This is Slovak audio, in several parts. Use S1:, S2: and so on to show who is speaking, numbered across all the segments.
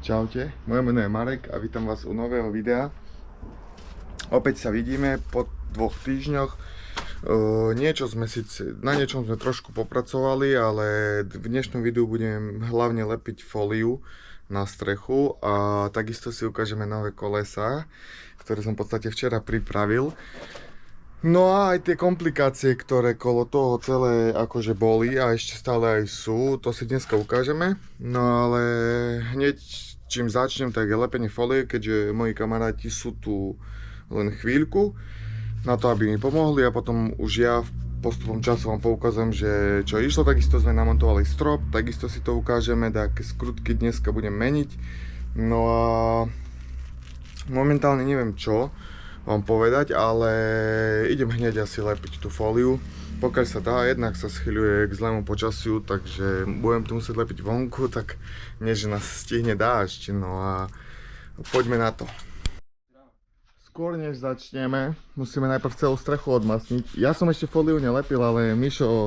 S1: Čaute, moje meno je Marek a vítam vás u nového videa. Opäť sa vidíme po 2 týždňoch. Na niečom sme trošku popracovali, ale v dnešnom videu budem hlavne lepiť fóliu na strechu a takisto si ukážeme nové kolesá, ktoré som v podstate včera pripravil. No a aj tie komplikácie, ktoré kolo toho celé akože boli a ešte stále aj sú, to si dneska ukážeme. No ale hneď čím začnem, tak je lepenie folie, keďže moji kamaráti sú tu len chvíľku na to, aby mi pomohli a potom už ja v postupom času vám poukazujem, že čo išlo. Takisto sme namontovali strop, takisto si to ukážeme, také skrutky dneska budem meniť. No a momentálne neviem čo vám povedať, ale idem hneď asi lepiť tú fóliu. Pokiaľ sa dá, jednak sa schyľuje k zlému počasiu, takže budem tu musieť lepiť vonku, tak než nás stihne dážď. No a poďme na to. Skôr než začneme, musíme najprv celú strechu odmasniť. Ja som ešte fóliu nelepil, ale Mišo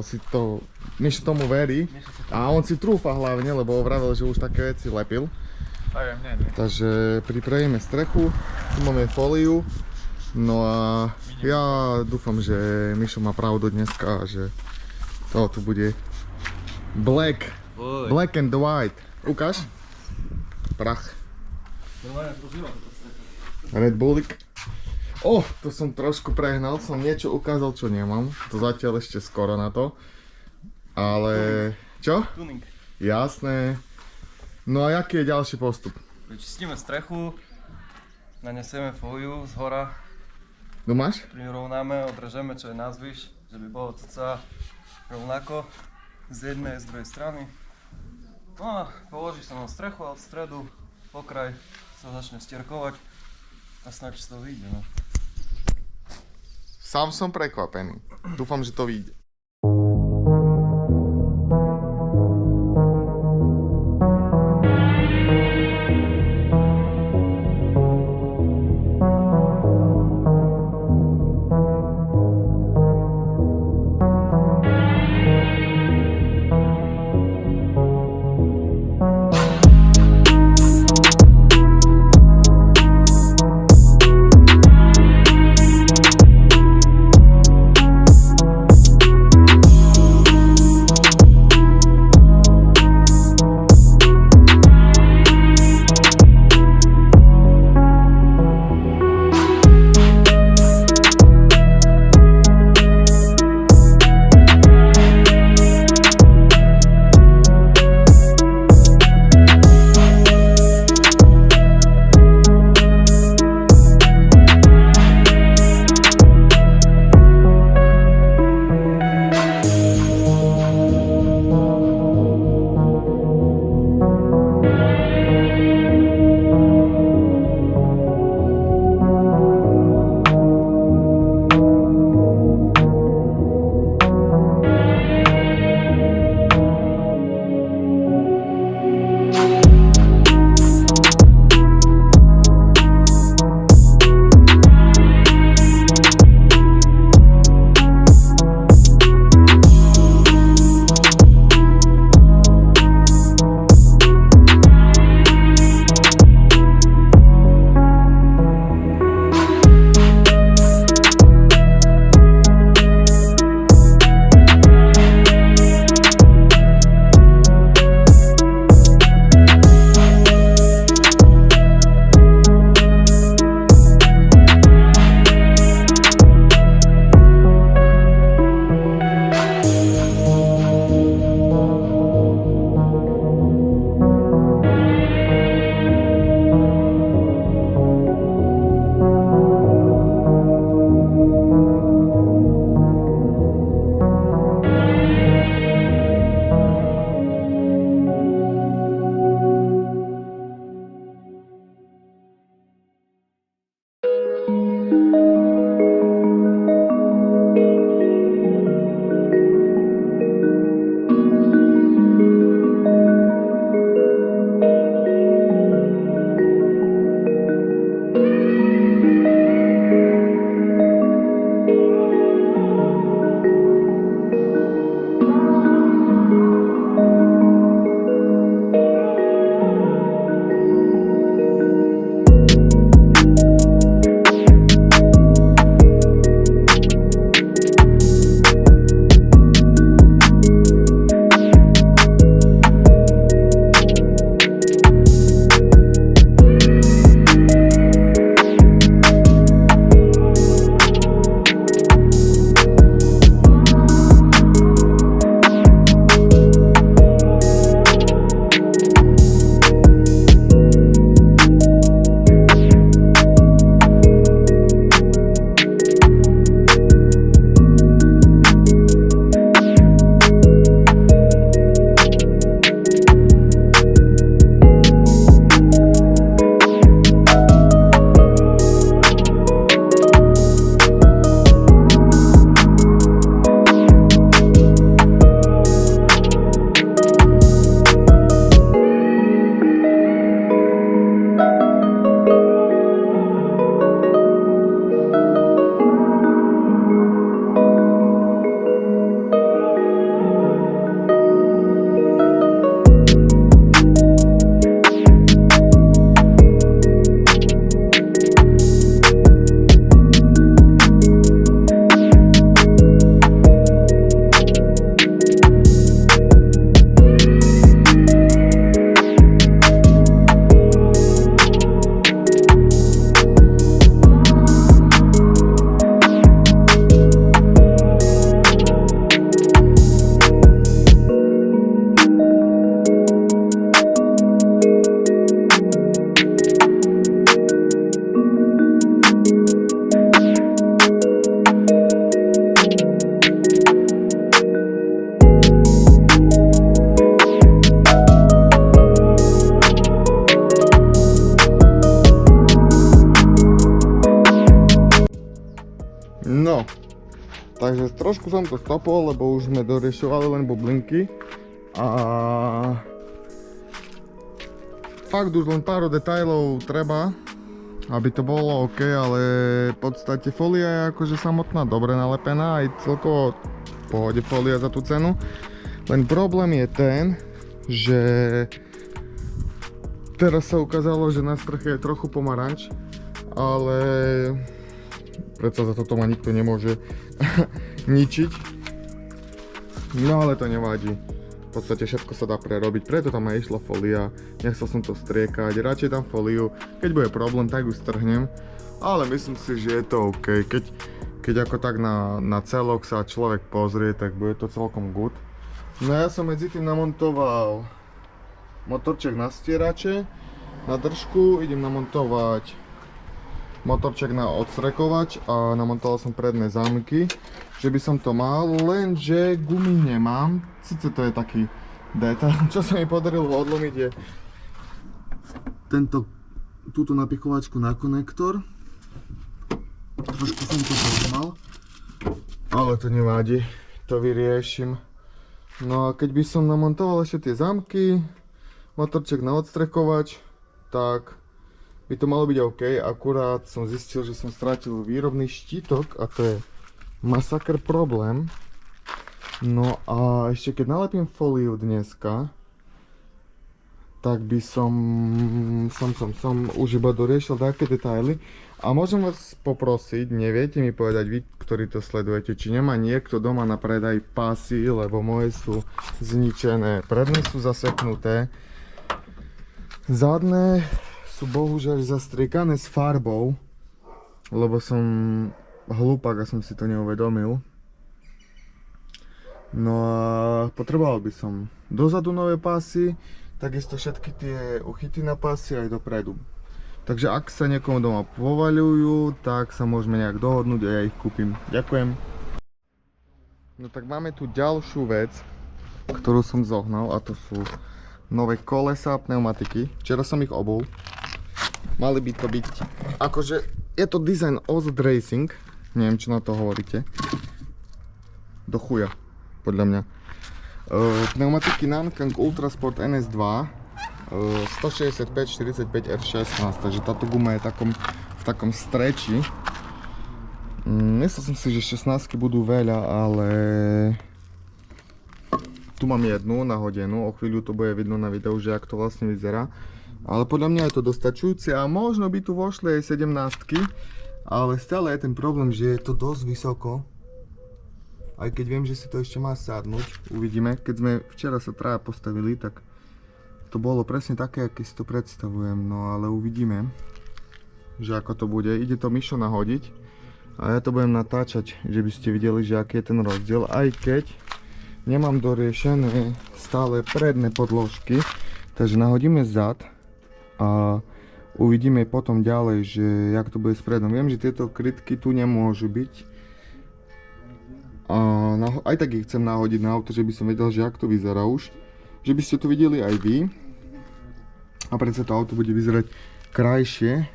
S1: tomu verí a on si trúfa hlavne, lebo vravel, že už také veci lepil. Takže pripravíme strechu, tu máme fóliu. No a ja dúfam, že Mišo má pravdu dneska, že to tu bude black and white. Ukáž? Prach. Red Bullik. To som trošku prehnal, som niečo ukázal, čo nemám. To zatiaľ ešte skoro na to. Ale... Čo?
S2: Tuning.
S1: Jasné. No a aký je ďalší postup?
S2: Vyčistíme strechu, nanesieme fóliu z hora.
S1: Máš?
S2: Prirovnáme, odrežeme čo je nazvyš, že by bolo cca rovnako z jednej a z druhej strany. No a položí sa na strechu a od stredu pokraj sa začne stierkovať a snáď to vyjde. No.
S1: Sám som prekvapený. Dúfam, že to vyjde. Takže trošku som to stopol, lebo už sme doriešovali len bublinky. A fakt už len pár detailov treba, aby to bolo OK, ale v podstate folia je akože samotná dobre nalepená, aj celkovo v pohode folia za tú cenu. Len problém je ten, že teraz sa ukázalo, že na streche je trochu pomaranč, ale predsa za toto ma nikto nemôže ničiť. No ale to nevadí. V podstate všetko sa dá prerobiť, preto tam aj išla folia. Nechcel som to striekať, radšej tam foliu. Keď bude problém, tak ju strhnem. Ale myslím si, že je to OK. Keď ako tak na celok sa človek pozrie, tak bude to celkom good. No ja som medzi tým namontoval motorček na stierače, na držku, idem namontovať motorček na odstrekovač a namontoval som predné zámky, že by som to mal, lenže gumy nemám. Sice to je taký detail, čo sa mi podarilo odlomiť je túto napichovačku na konektor. Trošku som to zlomal, ale to nevadí, to vyriešim. No a keď by som namontoval ešte tie zámky, motorček na odstrekovač, tak by to malo byť OK, akurát som zistil, že som stratil výrobný štítok a to je masaker problém. No a ešte keď nalepím fóliu dneska, tak by som už iba doriešil také detaily. A môžem vás poprosiť, neviete mi povedať vy, ktorí to sledujete, či nemá niekto doma na predaj pásy, lebo moje sú zničené, predné sú zaseknuté, zadné sú bohužiaľ zastriekané s farbou, lebo som hlúpak a som si to neuvedomil. No a potreboval by som dozadu nové pásy, takisto všetky tie uchyty na pásy aj dopredu. Takže ak sa niekomu doma povaľujú, tak sa môžeme nejak dohodnúť a ja ich kúpim. Ďakujem. No tak máme tu ďalšiu vec, ktorú som zohnal, a to sú nové kolesa a pneumatiky. Včera som ich obul. Mali by to byť, akože je to design Oz Racing, neviem čo na to hovoríte. Do chuja, podľa mňa. Pneumatiky Nankang Ultrasport NS2 165/45 R16, takže táto guma je v takom streči. Myslel som si, že 16 budú veľa, ale tu mám jednu nahodenú, o chvíľu to bude vidno na videu, že jak to vlastne vyzerá. Ale podľa mňa je to dostačujúce a možno by tu vošli aj 17, ale stále je ten problém, že je to dosť vysoko. Aj keď viem, že si to ešte má sadnúť, uvidíme. Keď sme včera sa traja postavili, tak to bolo presne také, aký si to predstavujem, no ale uvidíme, že ako to bude. Ide to Mišo nahodiť a ja to budem natáčať, že by ste videli, že aký je ten rozdiel, aj keď nemám doriešené stále predné podložky, takže nahodíme zad a uvidíme potom ďalej, že jak to bude s predom. Viem, že tieto krytky tu nemôžu byť a aj tak ich chcem nahodiť na auto, že by som vedel, že jak to vyzerá už, že by ste to videli aj vy. A predsa to auto bude vyzerať krajšie.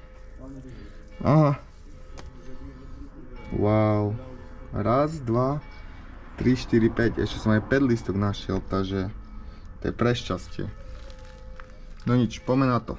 S1: Aha. Wow. Raz, dva, 3, 4, 5. Ešte som aj 5 lístok našiel, takže to je prešťastie. No nič, poďme na to.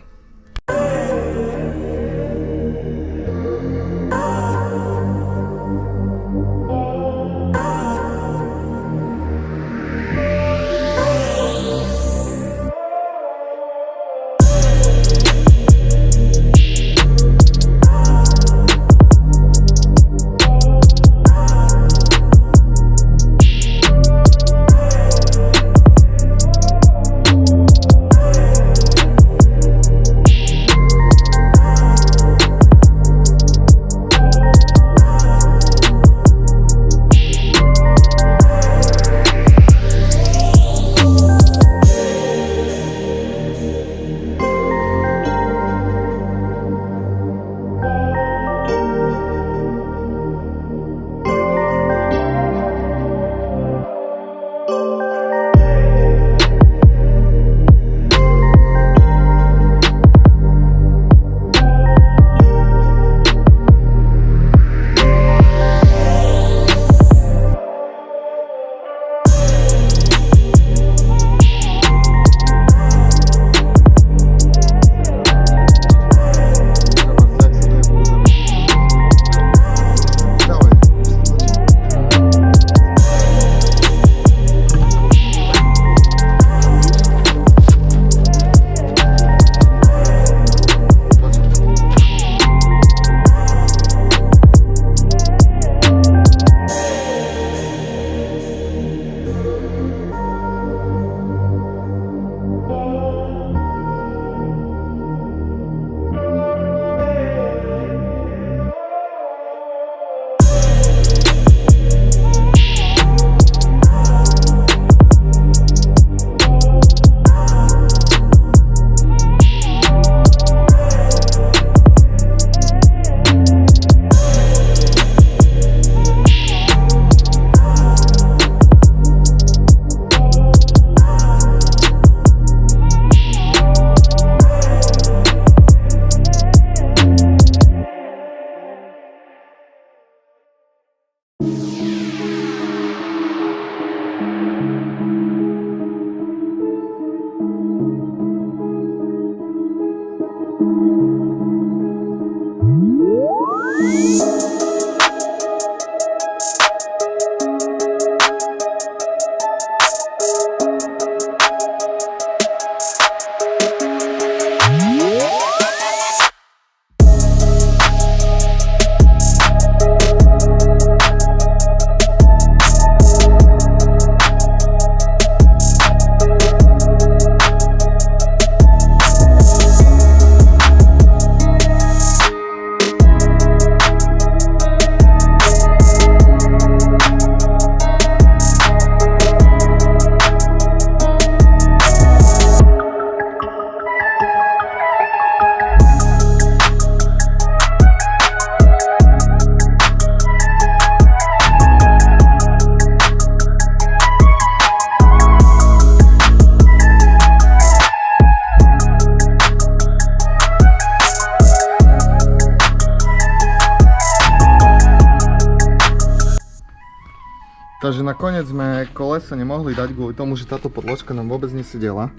S1: Takže nakoniec sme koleso nemohli dať kvôli tomu, že táto podložka nám vôbec nesedela.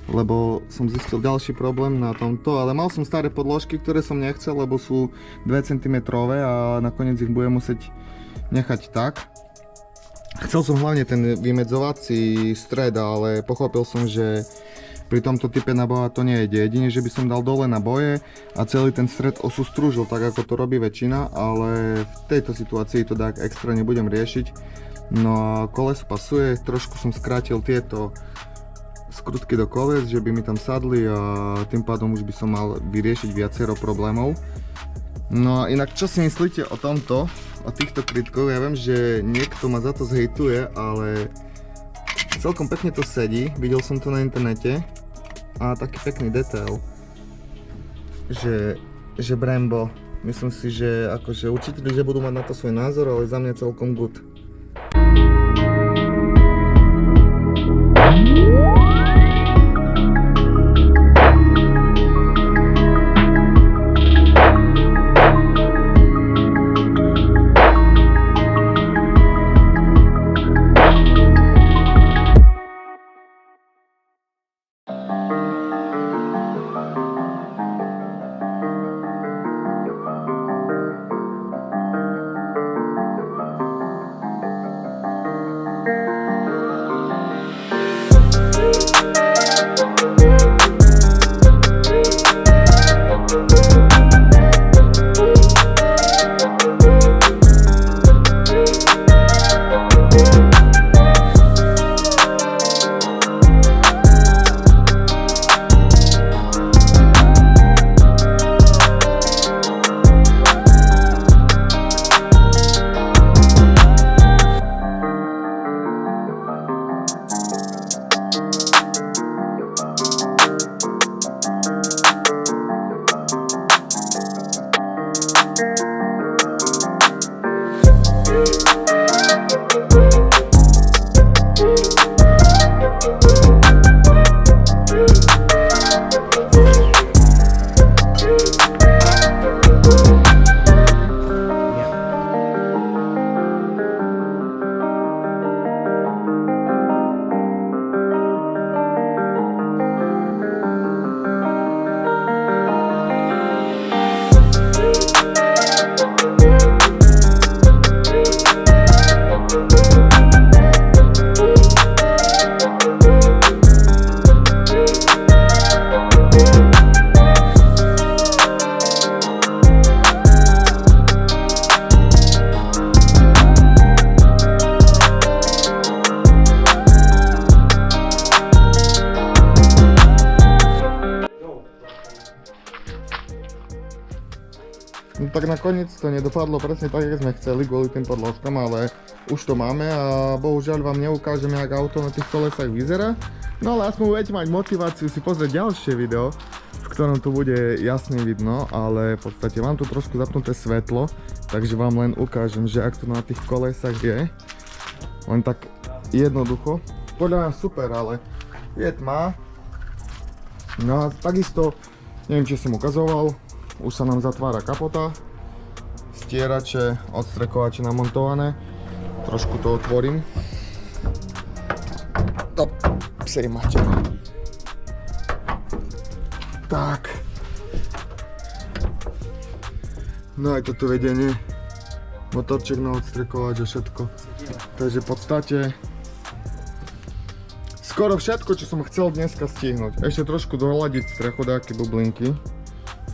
S1: Lebo som zistil ďalší problém na tomto, ale mal som staré podložky, ktoré som nechcel, lebo sú 2 cm a nakoniec ich budem musieť nechať tak. Chcel som hlavne ten vymedzovací stred, ale pochopil som, že pri tomto type naboja to nejde. Jedine, že by som dal dole naboje a celý ten stred osu strúžil, tak ako to robí väčšina, ale v tejto situácii to tak extra nebudem riešiť. No a koleso pasuje, trošku som skrátil tieto skrutky do koles, že by mi tam sadli a tým pádom už by som mal vyriešiť viacero problémov. No a inak, čo si myslíte o tomto, o týchto krytkoch? Ja viem, že niekto ma za to zhejtuje, ale celkom pekne to sedí, videl som to na internete a taký pekný detail, že Brembo, myslím si, že akože určite ľudia budú mať na to svoj názor, ale za mňa celkom good. No tak nakoniec to nedopadlo presne tak, jak sme chceli, kvôli tým podložkám, ale už to máme a bohužiaľ vám neukážem, jak auto na tých kolesách vyzerá. No ale aspoň budete mať motiváciu si pozrieť ďalšie video, v ktorom to bude jasne vidno, ale v podstate mám tu trošku zapnuté svetlo, takže vám len ukážem, že ak to na tých kolesách je, len tak jednoducho. Podľa mňa super, ale je tma. No a takisto, neviem, či som ukazoval, už sa nám zatvára kapota, stierače, odstrekovače namontované. Trošku to otvorím. Top, psej mater. Tak. No aj toto vedenie. Motorček na odstrekovač a všetko. Takže v podstate skoro všetko, čo som chcel dneska stihnúť. Ešte trošku dohľadiť strechu, dáky bublinky.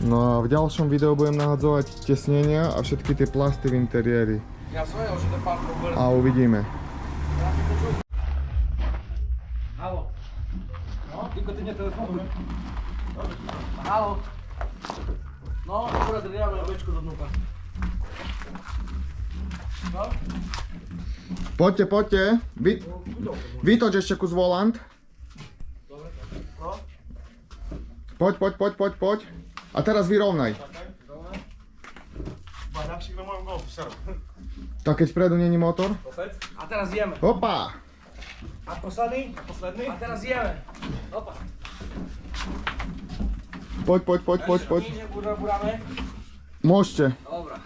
S1: No a v ďalšom videu budem nahadzovať tesnenia a všetky tie plasty v interiéri. A uvidíme.
S2: Halo. No, tylko ty nie telefonuj. Halo. No, akurat riadne bečko do vnúka. No?
S1: Poďte, poďte. Vytoč ešte kus volant.
S2: No?
S1: Poď. A teraz vyrovnaj.
S3: Baňačík na mojom golfu, seru.
S1: Tak keď vpredu není motor.
S2: A teraz jeme.
S1: Opa!
S2: A posledný? A teraz jeme. Opa.
S1: Poď.
S2: Niže buráme.
S1: Môžete.
S2: Dobra.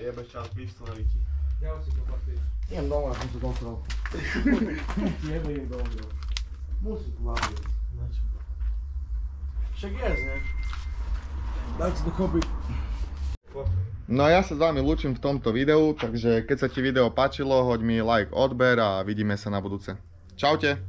S3: Jebeš čas, píš to na Viki.
S4: Ja už si to patrí.
S3: Idem domov, ja som sa dosral.
S4: Jebe idem domov.
S3: Musím tu hľadiť. Však jes, ne? Daj si dokopy.
S1: No a ja sa s vami lúčim v tomto videu, takže keď sa ti video páčilo, hoď mi like, odber a vidíme sa na budúce. Čaute!